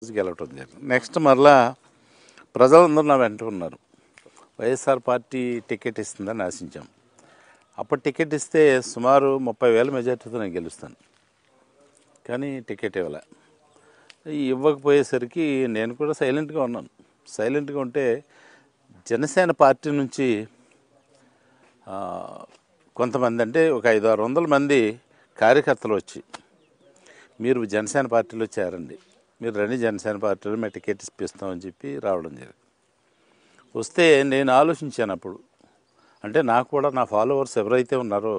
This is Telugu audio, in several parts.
గెలవటం జరిగింది. నెక్స్ట్ మరలా ప్రజలందరూ నా వెంట ఉన్నారు. వైఎస్ఆర్ పార్టీ టికెట్ ఇస్తుందని ఆశించాం. అప్పుడు టికెట్ ఇస్తే సుమారు 30,000 మెజార్టీతో నేను గెలుస్తాను. కానీ టికెట్ ఇవ్వలే. ఇవ్వకపోయేసరికి నేను కూడా సైలెంట్గా ఉన్నాను. సైలెంట్గా ఉంటే జనసేన పార్టీ నుంచి కొంతమంది, అంటే ఒక 500-600 మంది కార్యకర్తలు వచ్చి, మీరు జనసేన పార్టీలో చేరండి, మీరు రండి జనసేన పార్టీలో మేము టికెట్ ఇప్పిస్తామని చెప్పి రావడం జరిగింది. వస్తే నేను ఆలోచించాను అప్పుడు, అంటే నాకు కూడా నా ఫాలోవర్స్ ఎవరైతే ఉన్నారో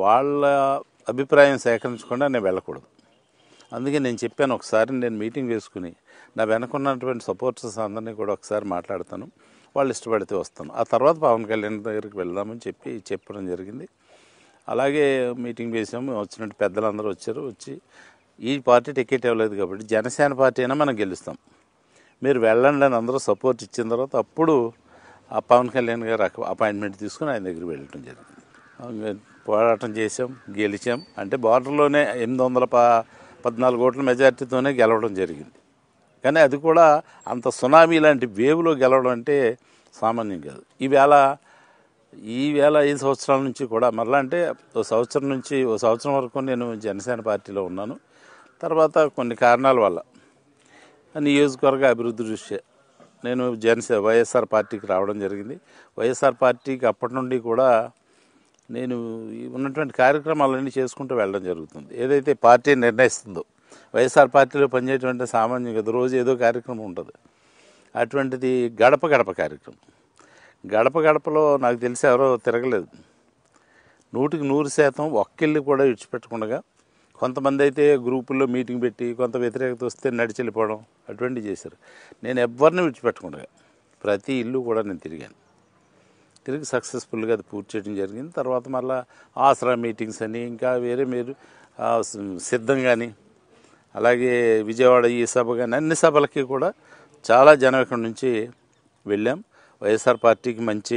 వాళ్ళ అభిప్రాయం సేకరించకుండా నేను వెళ్ళకూడదు. అందుకే నేను చెప్పాను, ఒకసారి నేను మీటింగ్ వేసుకుని నా వెనకున్నటువంటి సపోర్టర్స్ అందరినీ కూడా ఒకసారి మాట్లాడతాను, వాళ్ళు ఇష్టపడితే వస్తాను, ఆ తర్వాత పవన్ కళ్యాణ్ దగ్గరికి వెళ్దామని చెప్పడం జరిగింది. అలాగే మీటింగ్ వేసాము. వచ్చినట్టు పెద్దలందరూ వచ్చి ఈ పార్టీ టికెట్ ఇవ్వలేదు కాబట్టి జనసేన పార్టీ అయినా మనం గెలుస్తాం, మీరు వెళ్ళండి అని అందరూ సపోర్ట్ ఇచ్చిన తర్వాత అప్పుడు ఆ పవన్ కళ్యాణ్ గారు అపాయింట్మెంట్ తీసుకుని ఆయన దగ్గరికి వెళ్ళటం జరిగింది. పోరాటం చేసాం, గెలిచాం. అంటే బార్డర్లోనే 814 ఓట్ల మెజార్టీతోనే గెలవడం జరిగింది. కానీ అది కూడా అంత సునామీ లాంటి వేవ్లో గెలవడం అంటే సామాన్యం కాదు. ఈవేళ 5 సంవత్సరాల నుంచి కూడా మరలా, అంటే ఓ సంవత్సరం వరకు నేను జనసేన పార్టీలో ఉన్నాను. తర్వాత కొన్ని కారణాల వల్ల నియోజకవర్గ అభివృద్ధి దృష్ట్యా నేను వైఎస్ఆర్ పార్టీకి రావడం జరిగింది. వైఎస్ఆర్ పార్టీకి అప్పటి నుండి కూడా నేను ఉన్నటువంటి కార్యక్రమాలన్నీ చేసుకుంటూ వెళ్ళడం జరుగుతుంది. ఏదైతే పార్టీ నిర్ణయిస్తుందో, వైఎస్ఆర్ పార్టీలో పనిచేయటువంటి సామాన్యం కదా, రోజు ఏదో కార్యక్రమం ఉంటుంది. అటువంటిది గడప గడప కార్యక్రమం. గడప గడపలో నాకు తెలిసి ఎవరో తిరగలేదు. 100% ఒక్కిల్లు కూడా విడిచిపెట్టకుండా, కొంతమంది అయితే గ్రూపుల్లో మీటింగ్ పెట్టి కొంత వ్యతిరేకత వస్తే నడిచి వెళ్ళిపోవడం అటువంటివి చేశారు. నేను ఎవరిని విడిచిపెట్టకుండా ప్రతి ఇల్లు కూడా నేను తిరిగి సక్సెస్ఫుల్గా అది పూర్తి చేయడం జరిగింది. తర్వాత మళ్ళీ ఆసరా మీటింగ్స్ అని, ఇంకా వేరే మీరు సిద్ధం కానీ, అలాగే విజయవాడ ఈ సభ కానీ, అన్ని సభలకి కూడా చాలా జనం ఇక్కడి నుంచి వెళ్ళాం. వైఎస్ఆర్ పార్టీకి మంచి